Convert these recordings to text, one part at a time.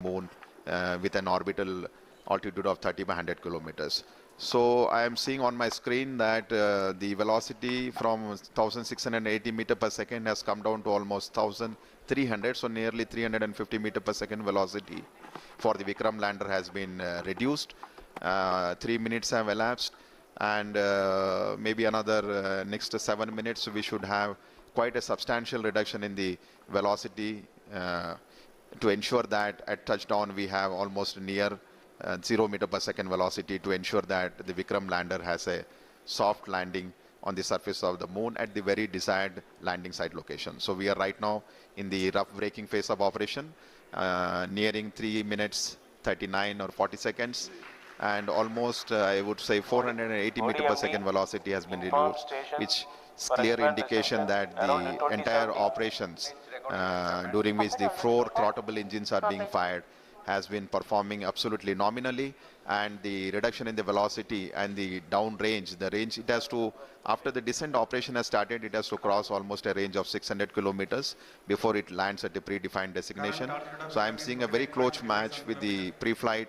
moon with an orbital altitude of 30 by 100 kilometers. So I am seeing on my screen that the velocity from 1680 meter per second has come down to almost 1300, so nearly 350 meter per second velocity for the Vikram lander has been reduced. 3 minutes have elapsed, and maybe another next 7 minutes we should have quite a substantial reduction in the velocity to ensure that at touchdown we have almost near 0 meter per second velocity, to ensure that the Vikram lander has a soft landing on the surface of the moon at the very desired landing site location. So we are right now in the rough braking phase of operation, nearing 3 minutes 39 or 40 seconds, and almost I would say 480 meter per second velocity has been reduced, which is clear indication that the entire operations during which the 4 throttleable engines are being fired has been performing absolutely nominally, and the reduction in the velocity and the down range, the range it has to, after the descent operation has started, it has to cross almost a range of 600 kilometers before it lands at a predefined destination. So I am seeing a very close match with the pre-flight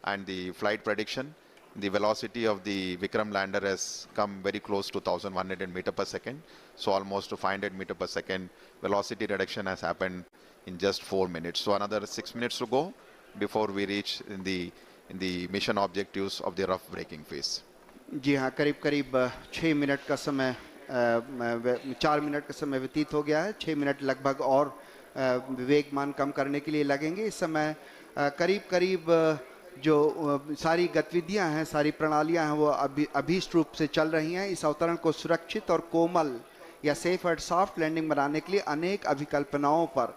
and the flight prediction. The velocity of the Vikram lander has come very close to 1100 meter per second. So almost to 500 meter per second velocity reduction has happened in just 4 minutes. So another 6 minutes to go before we reach in the mission objectives of the rough braking phase. जी हाँ, करीब करीब 6 minute का समय 4 minute का समय व्यतीत हो गया है। 6 मिनट लगभग और वेगमान कम करने के लिए लगेंगे। इस समय करीब करीब जो सारी गतिविधियां हैं, सारी प्रणालियां हैं, वो अभीष्ट रूप से चल रही हैं। इस अवतरण को सुरक्षित और कोमल या सेफ एंड सॉफ्ट लैंडिंग बनाने के लिए अनेक अभिकल्पनाओं पर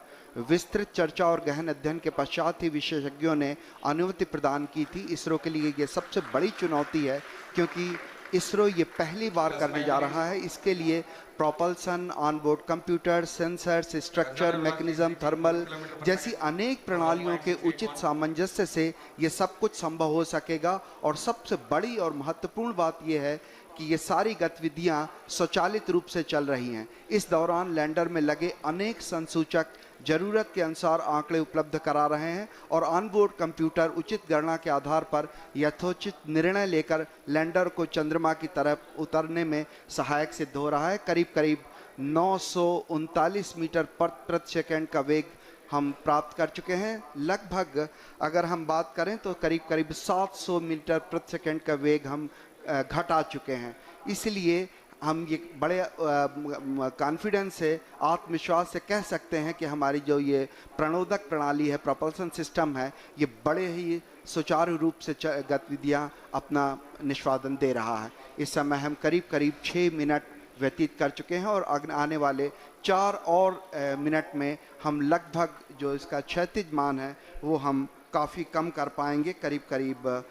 विस्तृत चर्चा और गहन अध्ययन के पश्चात ही विशेषज्ञों ने अनुमति प्रदान की थी। इसरो के लिए ये सबसे बड़ी चुनौती है, क्योंकि इसरो ये पहली बार करने जा रहा है। इसके लिए propulsion, onboard computer, sensors, structure, mechanism, thermal जैसी अनेक प्रणालियों के उचित सामंजस्य से ये सब कुछ संभव हो सकेगा। और सबसे बड़ी और महत्वपूर्ण बात यह है कि ये सारी गतिविधियां स्वचालित रूप से चल रही हैं। इस दौरान लैंडर में लगे अनेक संसूचक जरूरत के अनुसार आंकड़े उपलब्ध करा रहे हैं और ऑनबोर्ड कंप्यूटर उचित गणना के आधार पर यथोचित निर्णय लेकर लैंडर को चंद्रमा की तरफ उतरने में सहायक सिद्ध हो रहा है। करीब करीब 939 मीटर प्रति सेकंड का वेग हम प्राप्त कर चुके हैं। लगभग अगर हम बात करें तो करीब करीब 700 मीटर प्रति सेकंड का वेग हम घटा चुके हैं। इसलिए हम ये बड़े कॉन्फिडेंस से, आत्मविश्वास से कह सकते हैं कि हमारी जो ये प्रणोदक प्रणाली है, प्रोपल्सन सिस्टम है, ये बड़े ही सुचारू रूप से गतिविधियां अपना निष्पादन दे रहा है। इस समय हम करीब करीब 6 मिनट व्यतीत कर चुके हैं और आने वाले 4 और मिनट में हम लगभग जो इसका क्षैतिज मान है वो हम काफ़ी कम कर पाएंगे। करीब करीब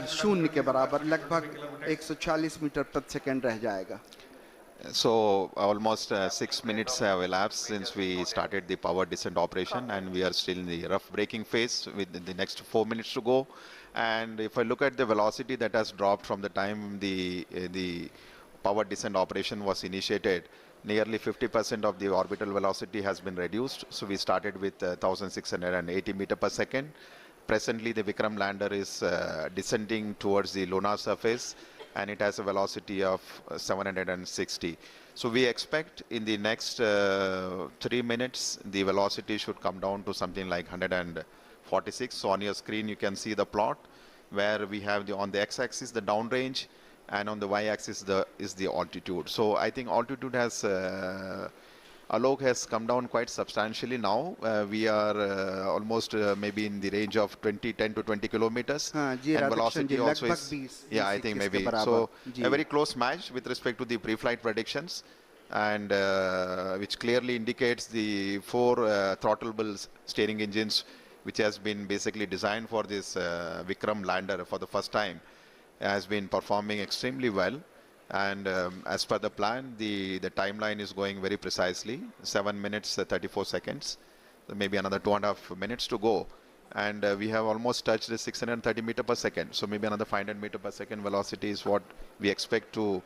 शून्य के बराबर, लगभग 140 मीटर प्रति सेकंड रह जाएगा। So almost 6 minutes have elapsed since we started the power descent operation, and we are still in the rough braking phase with the next 4 minutes to go. And if I look at the velocity that has dropped from the time the power descent operation was initiated, nearly 50% of the orbital velocity has been reduced. So we started with 1680 meter per second. Presently the Vikram lander is descending towards the lunar surface, and it has a velocity of 760. So we expect in the next 3 minutes the velocity should come down to something like 146. So on your screen you can see the plot where we have on the x-axis the downrange, and on the y-axis is the altitude. So I think altitude has Alok has come down quite substantially now. We are almost maybe in the range of 10 to 20 kilometers. And velocity also is, yeah, I think maybe. So a very close match with respect to the pre-flight predictions, and which clearly indicates the 4 throttleable steering engines, which has been basically designed for this Vikram lander for the first time, has been performing extremely well. And as per the plan, the timeline is going very precisely, 7 minutes 34 seconds, so maybe another 2.5 minutes to go, and we have almost touched the 630 meter per second. So maybe another 500 meter per second velocity is what we expect to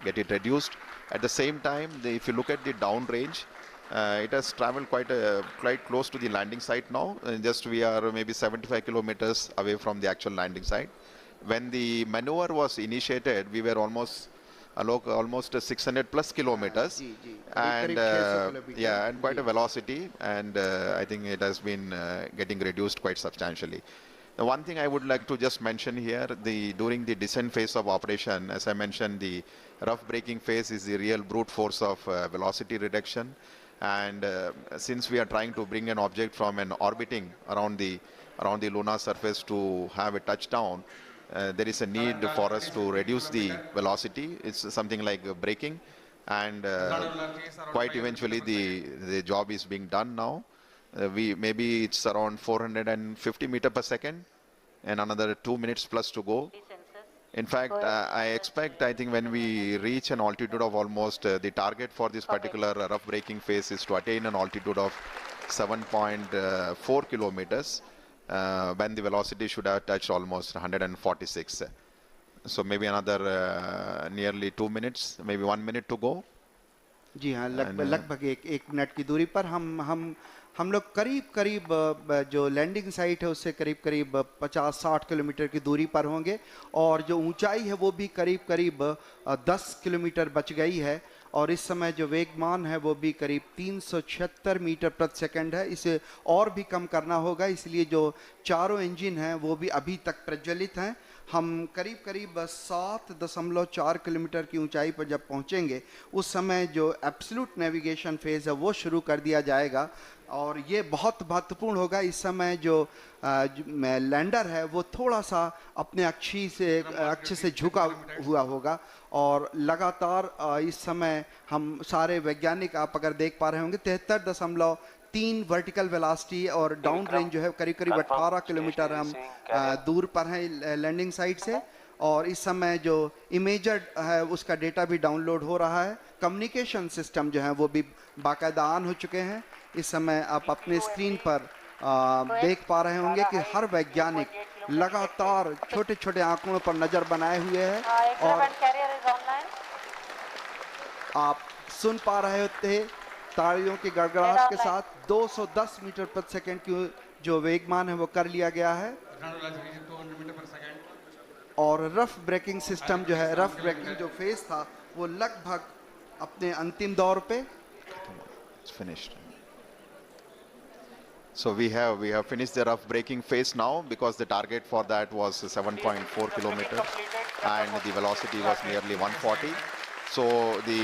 get it reduced. At the same time, if you look at the downrange, It has traveled quite close to the landing site now. Just we are maybe 75 kilometers away from the actual landing site. When the maneuver was initiated, we were almost 600 plus kilometers, जी जी करीब and करीब 600 kilometre yeah, and quite जी a velocity, and I think it has been getting reduced quite substantially. One thing I would like to just mention here, during the descent phase of operation, as I mentioned, the rough braking phase is the real brute force of velocity reduction. And since we are trying to bring an object from an orbiting around the lunar surface to have a touchdown, there is a need for us to reduce the velocity. It's something like braking, and quite eventually the job is being done now. We maybe it's around 450 meter per second, and another 2 minutes plus to go. In fact, I think when we reach an altitude of almost the target for this particular rough braking phase is to attain an altitude of 7.4 kilometers, when the velocity should have touched almost 146. So maybe another nearly 2 minutes, maybe 1 minute to go. जी हाँ And लगभग एक minute की दूरी पर हम लोग करीब करीब जो लैंडिंग साइट है उससे करीब करीब 50-60 किलोमीटर की दूरी पर होंगे और जो ऊंचाई है वो भी करीब करीब 10 किलोमीटर बच गई है और इस समय जो वेगमान है वो भी करीब 376 मीटर प्रति सेकंड है। इसे और भी कम करना होगा, इसलिए जो चारों इंजन हैं वो भी अभी तक प्रज्वलित हैं। हम करीब करीब 7.4 किलोमीटर की ऊंचाई पर जब पहुंचेंगे उस समय जो एब्सोल्यूट नेविगेशन फेज है वो शुरू कर दिया जाएगा और ये बहुत महत्वपूर्ण होगा। इस समय जो लैंडर है वो थोड़ा सा अपने अक्ष से झुका हुआ होगा और लगातार इस समय हम सारे वैज्ञानिक आप अगर देख पा रहे होंगे 73.3 वर्टिकल वेलोसिटी और डाउन रेंज जो है करीब करीब 18 किलोमीटर हम दूर पर हैं लैंडिंग साइट से और इस समय जो इमेजर है उसका डेटा भी डाउनलोड हो रहा है। कम्युनिकेशन सिस्टम जो है वो भी बाकायदा ऑन हो चुके हैं। इस समय आप अपने स्क्रीन पर देख पा रहे होंगे कि हर वैज्ञानिक लगातार छोटे छोटे आंकड़ों पर नजर बनाए हुए है और आप सुन पा रहे थे तालियों की गड़गड़ाहट के साथ 210 मीटर प्रति सेकंड की जो वेगमान है वो कर लिया गया है और रफ ब्रेकिंग सिस्टम जो है रफ ब्रेकिंग जो फेज था वो लगभग अपने अंतिम दौर पे it's finished. So we have finished the rough braking phase now because the target for that was 7.4 kilometers and the velocity was nearly 140. So the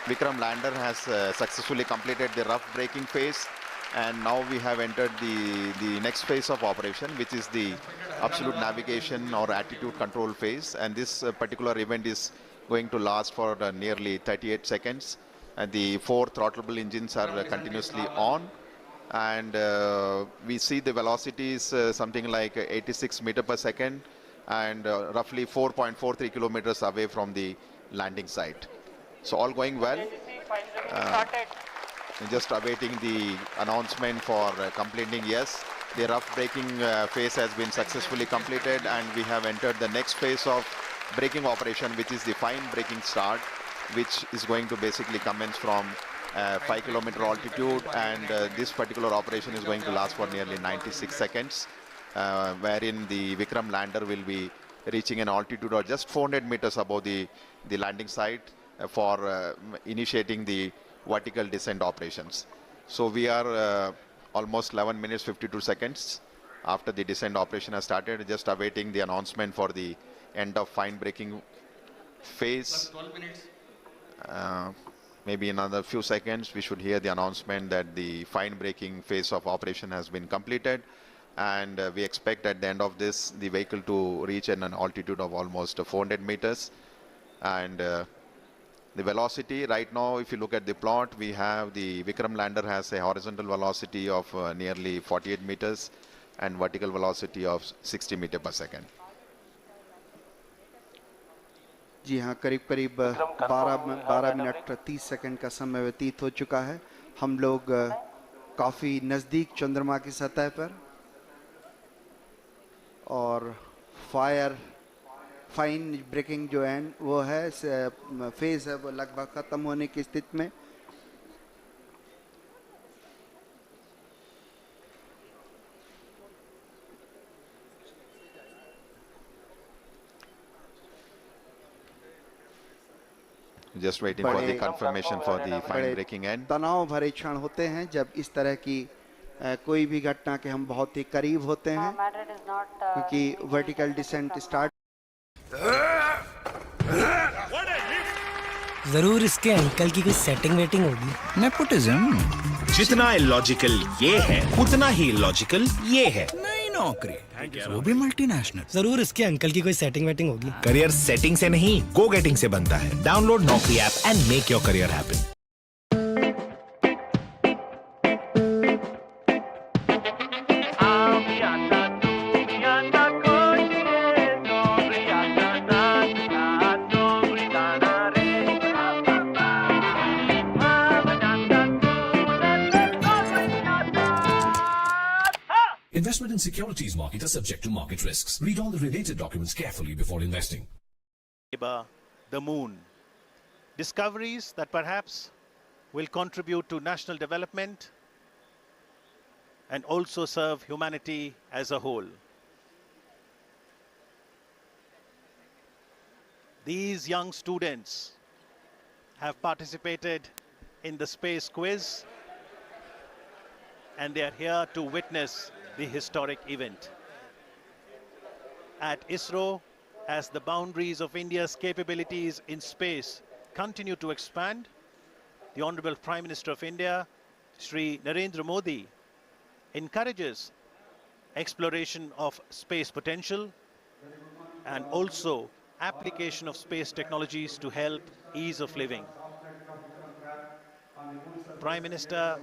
Vikram lander has successfully completed the rough braking phase, and now we have entered the next phase of operation, which is the absolute navigation or attitude control phase. And this particular event is going to last for nearly 38 seconds. And the 4 throttleable engines are continuously on. And we see the velocity is something like 86 meter per second and roughly 4.43 kilometers away from the landing site. So all going well. Just awaiting the announcement for completing. Yes, the rough braking phase has been successfully completed, and we have entered the next phase of braking operation, which is the fine braking start, which is going to basically commence from 5 kilometer altitude, and this particular operation is going to last for nearly 96 seconds, wherein the Vikram lander will be reaching an altitude of just 400 meters above the landing site for initiating the vertical descent operations. So we are almost 11 minutes 52 seconds after the descent operation has started, just awaiting the announcement for the end of fine braking phase. 12 minutes. Maybe in another few seconds we should hear the announcement that the fine braking phase of operation has been completed, and we expect at the end of this the vehicle to reach an altitude of almost 400 meters. And the velocity right now, if you look at the plot, we have the Vikram lander has a horizontal velocity of nearly 48 meters and vertical velocity of 60 meters per second. जी हाँ करीब करीब 12 minute 30 second का समय व्यतीत हो चुका है। हम लोग काफ़ी नज़दीक चंद्रमा की सतह पर और फाइन ब्रेकिंग जो एंड वो है फेज है वो लगभग ख़त्म होने की स्थिति में। Just waiting for the confirmation for the fine बड़े breaking end. तनाव भरे क्षण होते हैं जब इस तरह की कोई भी घटना के हम बहुत ही करीब होते हैं क्योंकि वर्टिकल डिसेंट स्टार्ट जरूर इसके अंकल की कोई सेटिंग वेटिंग होगी। नेपोटिज्म। जितना इलॉजिकल ये है उतना ही इलॉजिकल ये है। नई नौकरी, वो भी मल्टीनेशनल। जरूर इसके अंकल की कोई सेटिंग वेटिंग होगी। करियर सेटिंग से नहीं, गो गेटिंग से बनता है। डाउनलोड नौकरी app and make your career happen. Investment in securities market are subject to market risks. Read all the related documents carefully before investing. The moon. Discoveries that perhaps will contribute to national development and also serve humanity as a whole. These young students have participated in the space quiz and they are here to witness the historic event. At ISRO, as the boundaries of India's capabilities in space continue to expand, the Honorable Prime Minister of India, Shri Narendra Modi, encourages exploration of space potential and also application of space technologies to help ease of living. Prime Minister,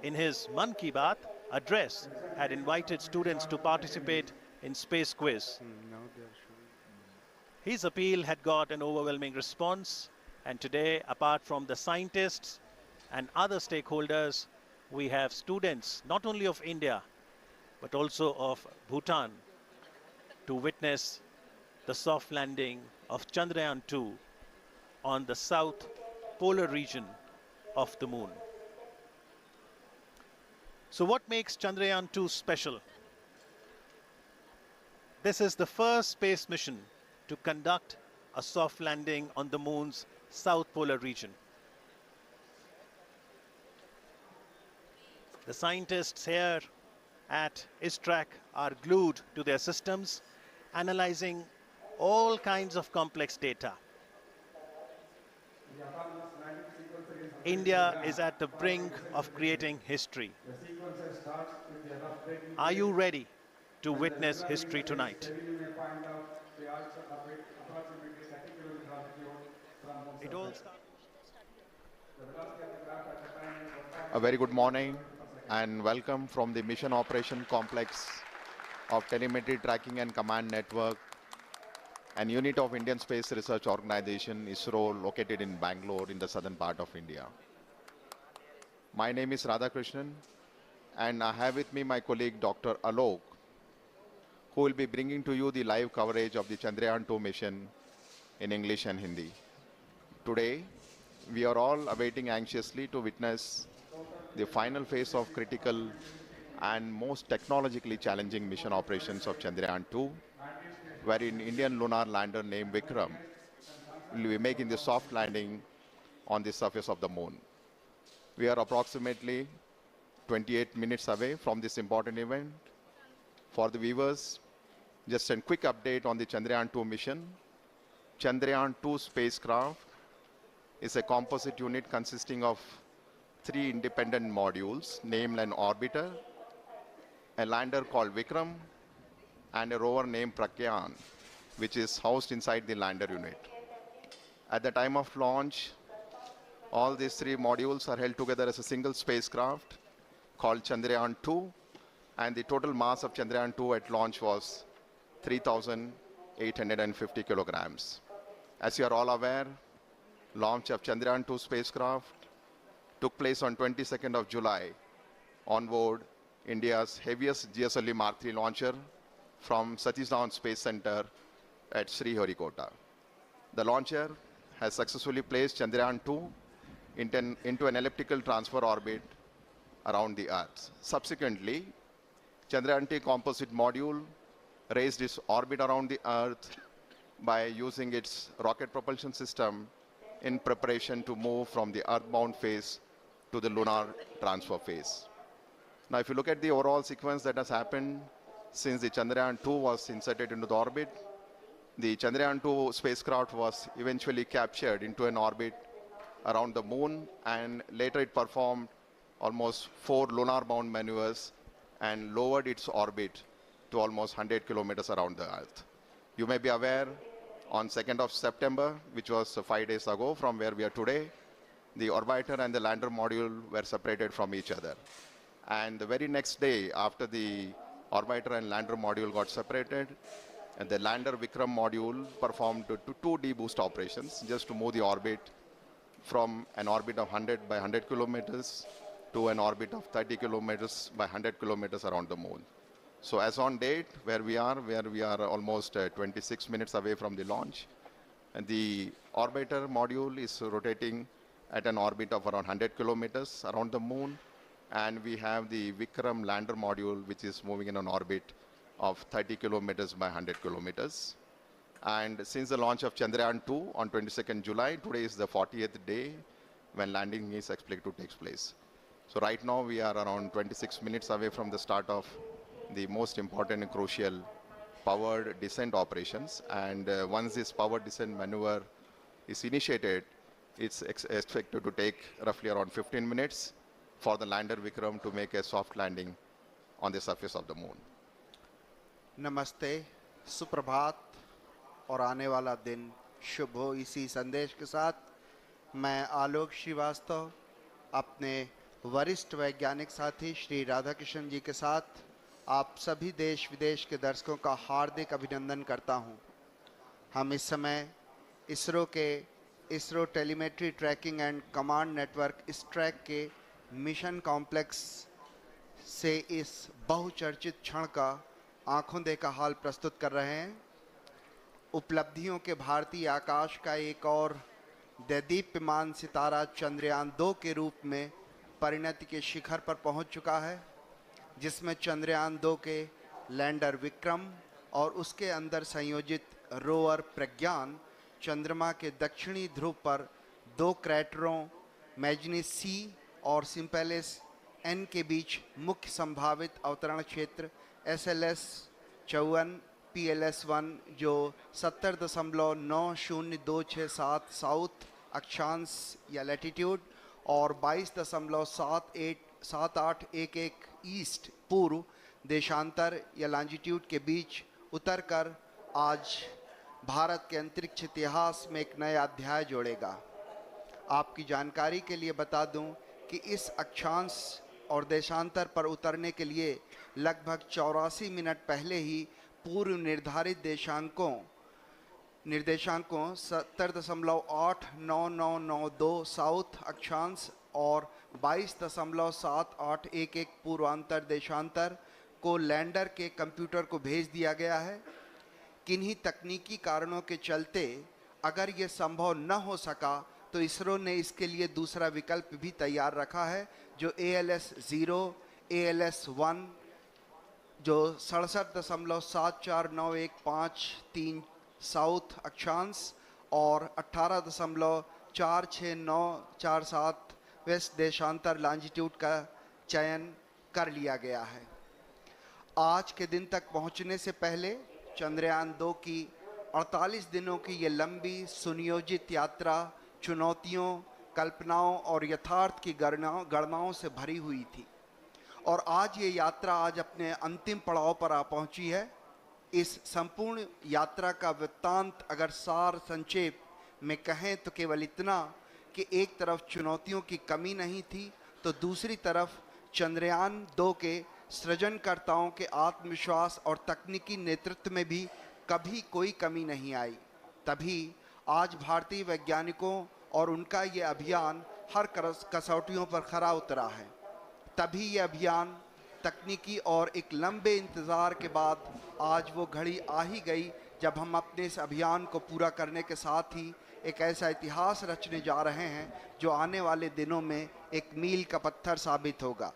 in his Man Ki Baat address, had invited students to participate in space quiz. His appeal had got an overwhelming response, and today, apart from the scientists and other stakeholders, we have students not only of India but also of Bhutan to witness the soft landing of Chandrayaan 2 on the south polar region of the moon. So what makes Chandrayaan 2 special? This is the first space mission to conduct a soft landing on the moon's south polar region. The scientists here at ISTRAC are glued to their systems, analyzing all kinds of complex data. India is at the brink of creating history. Are you ready to witness history tonight? It all starts. A very good morning and welcome from the Mission Operation Complex of Telemetry Tracking and Command Network, an unit of Indian Space Research Organization, ISRO, located in Bangalore in the southern part of India. My name is Radhakrishnan, and I have with me my colleague Dr. Alok, who will be bringing to you the live coverage of the Chandrayaan 2 mission in English and Hindi. Today, we are all awaiting anxiously to witness the final phase of critical and most technologically challenging mission operations of Chandrayaan 2, wherein Indian lunar lander named Vikram will be making the soft landing on the surface of the moon. We are approximately 28 minutes away from this important event. For the viewers, just a quick update on the Chandrayaan 2 mission. Chandrayaan 2 spacecraft is a composite unit consisting of 3 independent modules, named an orbiter, a lander called Vikram, and a rover named Pragyaan, which is housed inside the lander unit. At the time of launch, all these 3 modules are held together as a single spacecraft called Chandrayaan 2, and the total mass of Chandrayaan 2 at launch was 3,850 kilograms. As you are all aware, launch of Chandrayaan 2 spacecraft took place on 22nd of July on board India's heaviest GSLV Mark III launcher from Satish Dhawan Space Center at Sriharikota. The launcher has successfully placed Chandrayaan 2 into an elliptical transfer orbit around the Earth. Subsequently, Chandrayaan 2 composite module raised its orbit around the Earth by using its rocket propulsion system in preparation to move from the earthbound phase to the lunar transfer phase. Now, if you look at the overall sequence that has happened since the Chandrayaan-2 was inserted into the orbit, the Chandrayaan-2 spacecraft was eventually captured into an orbit around the moon, and later it performed almost 4 lunar-bound maneuvers and lowered its orbit to almost 100 kilometers around the Earth. You may be aware, on 2nd of September, which was 5 days ago from where we are today, the orbiter and the lander module were separated from each other. And the very next day, after the orbiter and lander module got separated, and the lander Vikram module performed two deboost operations just to move the orbit from an orbit of 100 by 100 kilometers to an orbit of 30 kilometers by 100 kilometers around the moon. So as on date, where we are almost 26 minutes away from the launch, and the orbiter module is rotating at an orbit of around 100 kilometers around the moon, and we have the Vikram lander module, which is moving in an orbit of 30 kilometers by 100 kilometers. And since the launch of Chandrayaan-2 on 22nd July, today is the 40th day when landing is expected to take place. So right now we are around 26 minutes away from the start of the most important and crucial powered descent operations. And once this powered descent maneuver is initiated, it's expected to take roughly around 15 minutes for the lander Vikram to make a soft landing on the surface of the moon. नमस्ते, सुप्रभात और आने वाला दिन शुभ हो। इसी संदेश के साथ मैं आलोक श्रीवास्तव अपने वरिष्ठ वैज्ञानिक साथी श्री राधाकृष्ण जी के साथ आप सभी देश विदेश के दर्शकों का हार्दिक अभिनंदन करता हूं। हम इस समय ISRO telemetry tracking and command network इस ट्रैक के मिशन कॉम्प्लेक्स से इस बहुचर्चित क्षण का आंखों देखा हाल प्रस्तुत कर रहे हैं। उपलब्धियों के भारतीय आकाश का एक और दैदीप्यमान सितारा चंद्रयान-2 के रूप में परिणति के शिखर पर पहुंच चुका है, जिसमें चंद्रयान-2 के लैंडर विक्रम और उसके अंदर संयोजित रोवर प्रज्ञान चंद्रमा के दक्षिणी ध्रुव पर 2 क्रैटरों मैग्नीज सी और सिम्पेलिस एन के बीच मुख्य संभावित अवतरण क्षेत्र SLS-54 PLS-1 जो 70.90267 साउथ अक्षांश या लैटिट्यूड और 22.7811 ईस्ट पूर्व देशांतर या लॉन्जिट्यूड के बीच उतरकर आज भारत के अंतरिक्ष इतिहास में एक नया अध्याय जोड़ेगा। आपकी जानकारी के लिए बता दूं कि इस अक्षांश और देशांतर पर उतरने के लिए लगभग 84 मिनट पहले ही पूर्व निर्धारित निर्देशांकों 70.89992 साउथ अक्षांश और 22.7811 पूर्वांतर देशांतर को लैंडर के कंप्यूटर को भेज दिया गया है। किन्हीं तकनीकी कारणों के चलते अगर ये संभव न हो सका तो इसरो ने इसके लिए दूसरा विकल्प भी तैयार रखा है, जो ALS-0 ALS-1 जो 67.749153 साउथ अक्षांश और 18.46947 वेस्ट देशांतर लॉन्जिट्यूड का चयन कर लिया गया है। आज के दिन तक पहुंचने से पहले चंद्रयान-2 की 48 दिनों की ये लंबी सुनियोजित यात्रा चुनौतियों, कल्पनाओं और यथार्थ की गणनाओं से भरी हुई थी और आज ये यात्रा अपने अंतिम पड़ाव पर आ पहुंची है। इस संपूर्ण यात्रा का वृत्तांत अगर सार संक्षेप में कहें तो केवल इतना कि एक तरफ चुनौतियों की कमी नहीं थी तो दूसरी तरफ चंद्रयान-2 के सृजनकर्ताओं के आत्मविश्वास और तकनीकी नेतृत्व में भी कभी कोई कमी नहीं आई। तभी आज भारतीय वैज्ञानिकों और उनका ये अभियान हर कसौटियों पर खरा उतरा है। तभी ये अभियान तकनीकी और एक लंबे इंतज़ार के बाद आज वो घड़ी आ ही गई जब हम अपने इस अभियान को पूरा करने के साथ ही एक ऐसा इतिहास रचने जा रहे हैं जो आने वाले दिनों में एक मील का पत्थर साबित होगा।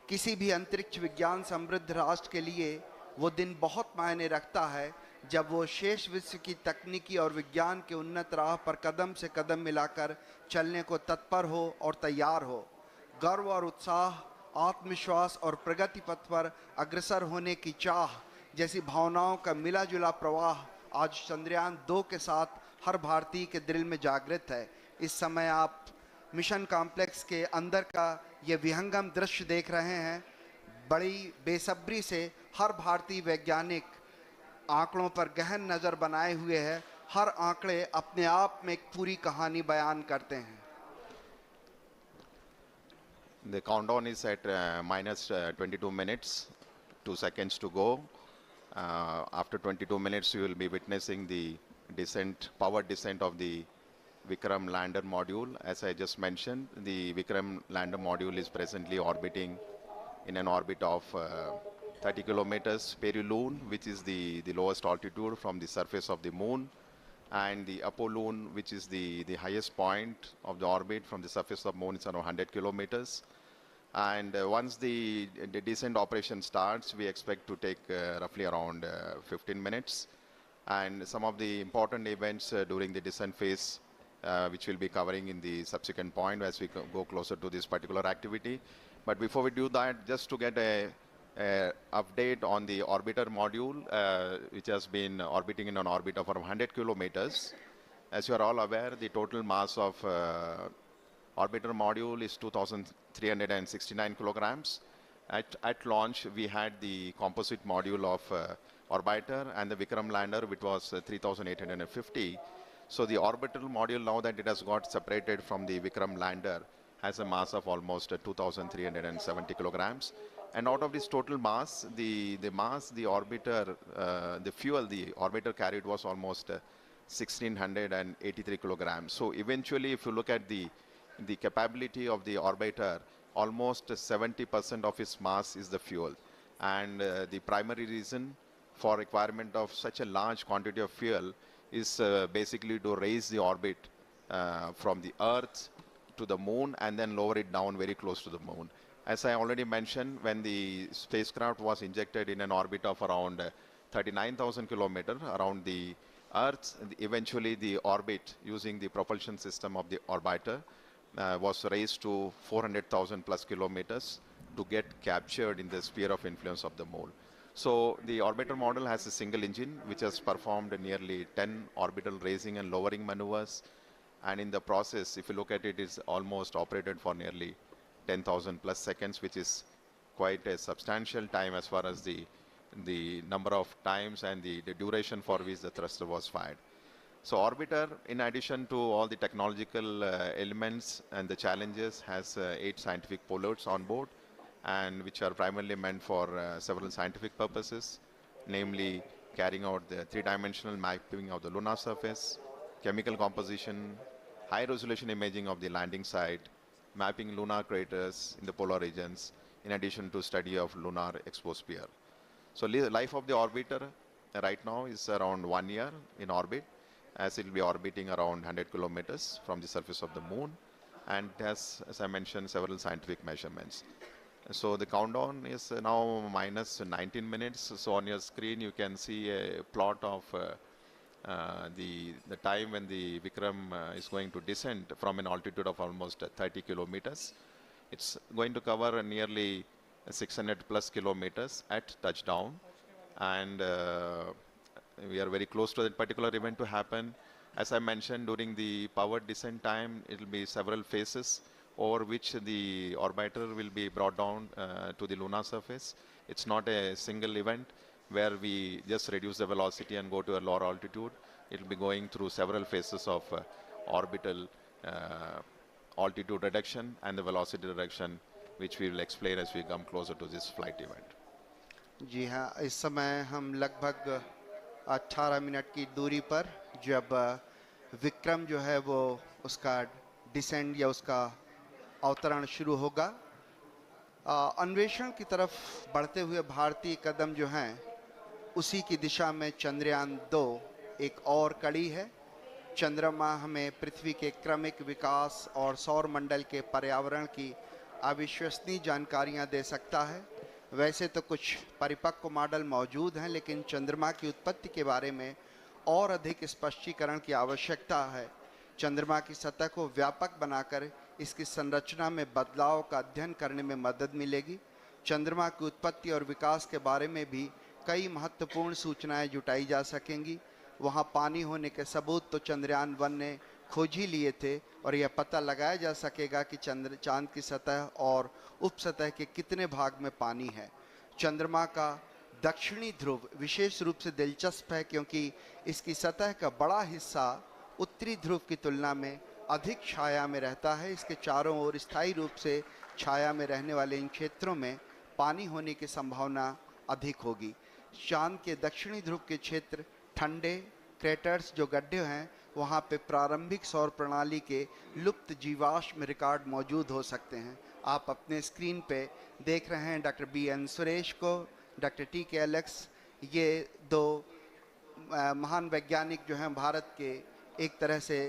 किसी भी अंतरिक्ष विज्ञान समृद्ध राष्ट्र के लिए वो दिन बहुत मायने रखता है जब वो शेष विश्व की तकनीकी और विज्ञान के उन्नत राह पर कदम से कदम मिलाकर चलने को तत्पर हो और तैयार हो। गर्व और उत्साह, आत्मविश्वास और प्रगति पथ पर अग्रसर होने की चाह जैसी भावनाओं का मिला जुला प्रवाह आज चंद्रयान 2 के साथ हर भारतीय के दिल में जागृत है। इस समय आप मिशन कॉम्प्लेक्स के अंदर का ये विहंगम दृश्य देख रहे हैं। बड़ी बेसब्री से हर भारतीय वैज्ञानिक आंकड़ों पर गहन नज़र बनाए हुए है। हर आंकड़े अपने आप में एक पूरी कहानी बयान करते हैं। The countdown is at minus 22 minutes, 2 seconds to go. After 22 minutes, you will be witnessing the descent, powered descent of the Vikram lander module. As I just mentioned, the Vikram lander module is presently orbiting in an orbit of 30 kilometers peri-Lune, which is the lowest altitude from the surface of the moon, and the Apollune, which is the highest point of the orbit from the surface of moon, is around 100 kilometers. And once the descent operation starts, we expect to take roughly around 15 minutes. And some of the important events during the descent phase, which we'll be covering in the subsequent point as we go closer to this particular activity. But before we do that, just to get a update on the orbiter module, which has been orbiting in an orbit of around 100 kilometers. As you are all aware, the total mass of orbiter module is 2,369 kilograms. At launch, we had the composite module of orbiter and the Vikram lander, which was 3,850. So the orbital module, now that it has got separated from the Vikram lander, has a mass of almost 2,370 kilograms. And out of this total mass, the orbiter, the fuel the orbiter carried was almost 1,683 kilograms. So eventually, if you look at the capability of the orbiter, almost 70% of its mass is the fuel. And the primary reason for requirement of such a large quantity of fuel is basically to raise the orbit from the Earth to the moon and then lower it down very close to the moon. As I already mentioned, when the spacecraft was injected in an orbit of around 39,000 kilometers around the Earth, eventually the orbit using the propulsion system of the orbiter was raised to 400,000 plus kilometers to get captured in the sphere of influence of the moon. So the orbiter model has a single engine which has performed nearly 10 orbital raising and lowering maneuvers, and in the process, if you look at it, it's almost operated for nearly 10,000 plus seconds, which is quite a substantial time as far as the number of times and the duration for which the thruster was fired. So orbiter, in addition to all the technological elements and the challenges, has 8 scientific payloads on board, and which are primarily meant for several scientific purposes, namely carrying out the 3-dimensional mapping of the lunar surface, chemical composition, high-resolution imaging of the landing site, mapping lunar craters in the polar regions, in addition to study of lunar exosphere. So life of the orbiter right now is around 1 year in orbit, as it will be orbiting around 100 kilometers from the surface of the moon, and has, as I mentioned, several scientific measurements. So the countdown is now minus 19 minutes. So on your screen you can see a plot of the time when the Vikram is going to descend from an altitude of almost 30 kilometers. It's going to cover nearly 600 plus kilometers at touchdown, and we are very close to that particular event to happen. As I mentioned, during the powered descent time, it will be several phases over which the orbiter will be brought down to the lunar surface. It's not a single event where we just reduce the velocity and go to a lower altitude. It will be going through several phases of orbital altitude reduction and the velocity reduction, which we will explain as we come closer to this flight event. जी हाँ, इस समय हम लगभग 18 minute की दूरी पर जब विक्रम जो है वो उसका डिसेंड या उसका अवतरण शुरू होगा, अन्वेषण की तरफ बढ़ते हुए भारतीय कदम जो हैं उसी की दिशा में चंद्रयान 2 एक और कड़ी है। चंद्रमा हमें पृथ्वी के क्रमिक विकास और सौर मंडल के पर्यावरण की अविश्वसनीय जानकारियां दे सकता है। वैसे तो कुछ परिपक्व मॉडल मौजूद हैं, लेकिन चंद्रमा की उत्पत्ति के बारे में और अधिक स्पष्टीकरण की आवश्यकता है। चंद्रमा की सतह को व्यापक बनाकर इसकी संरचना में बदलाव का अध्ययन करने में मदद मिलेगी। चंद्रमा की उत्पत्ति और विकास के बारे में भी कई महत्वपूर्ण सूचनाएं जुटाई जा सकेंगी। वहां पानी होने के सबूत तो चंद्रयान 1 ने खोज ही लिए थे, और यह पता लगाया जा सकेगा कि चांद की सतह और उपसतह के कितने भाग में पानी है। चंद्रमा का दक्षिणी ध्रुव विशेष रूप से दिलचस्प है, क्योंकि इसकी सतह का बड़ा हिस्सा उत्तरी ध्रुव की तुलना में अधिक छाया में रहता है। इसके चारों ओर स्थायी रूप से छाया में रहने वाले इन क्षेत्रों में पानी होने की संभावना अधिक होगी। चांद के दक्षिणी ध्रुव के क्षेत्र ठंडे क्रेटर्स, जो गड्ढे हैं, वहाँ पे प्रारंभिक सौर प्रणाली के लुप्त जीवाश्म रिकॉर्ड मौजूद हो सकते हैं। आप अपने स्क्रीन पे देख रहे हैं डॉक्टर BN सुरेश को, डॉक्टर TK एलेक्स। ये दो महान वैज्ञानिक जो हैं भारत के, एक तरह से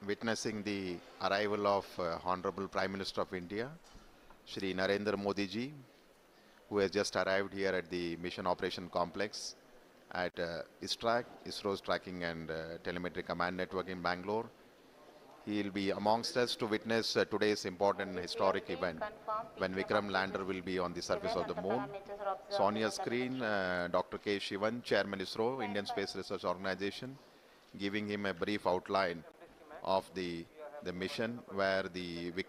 witnessing the arrival of Honorable Prime Minister of India, Shri Narendra Modi ji, who has just arrived here at the Mission Operation Complex at ISRO's Tracking and Telemetry Command Network in Bangalore. He will be amongst us to witness today's important historic event when Vikram lander will be on the surface of the moon. So on your screen, Dr. K. Shivan, Chairman ISRO, Indian Space Research Organization, giving him a brief outline of the mission where the Vikram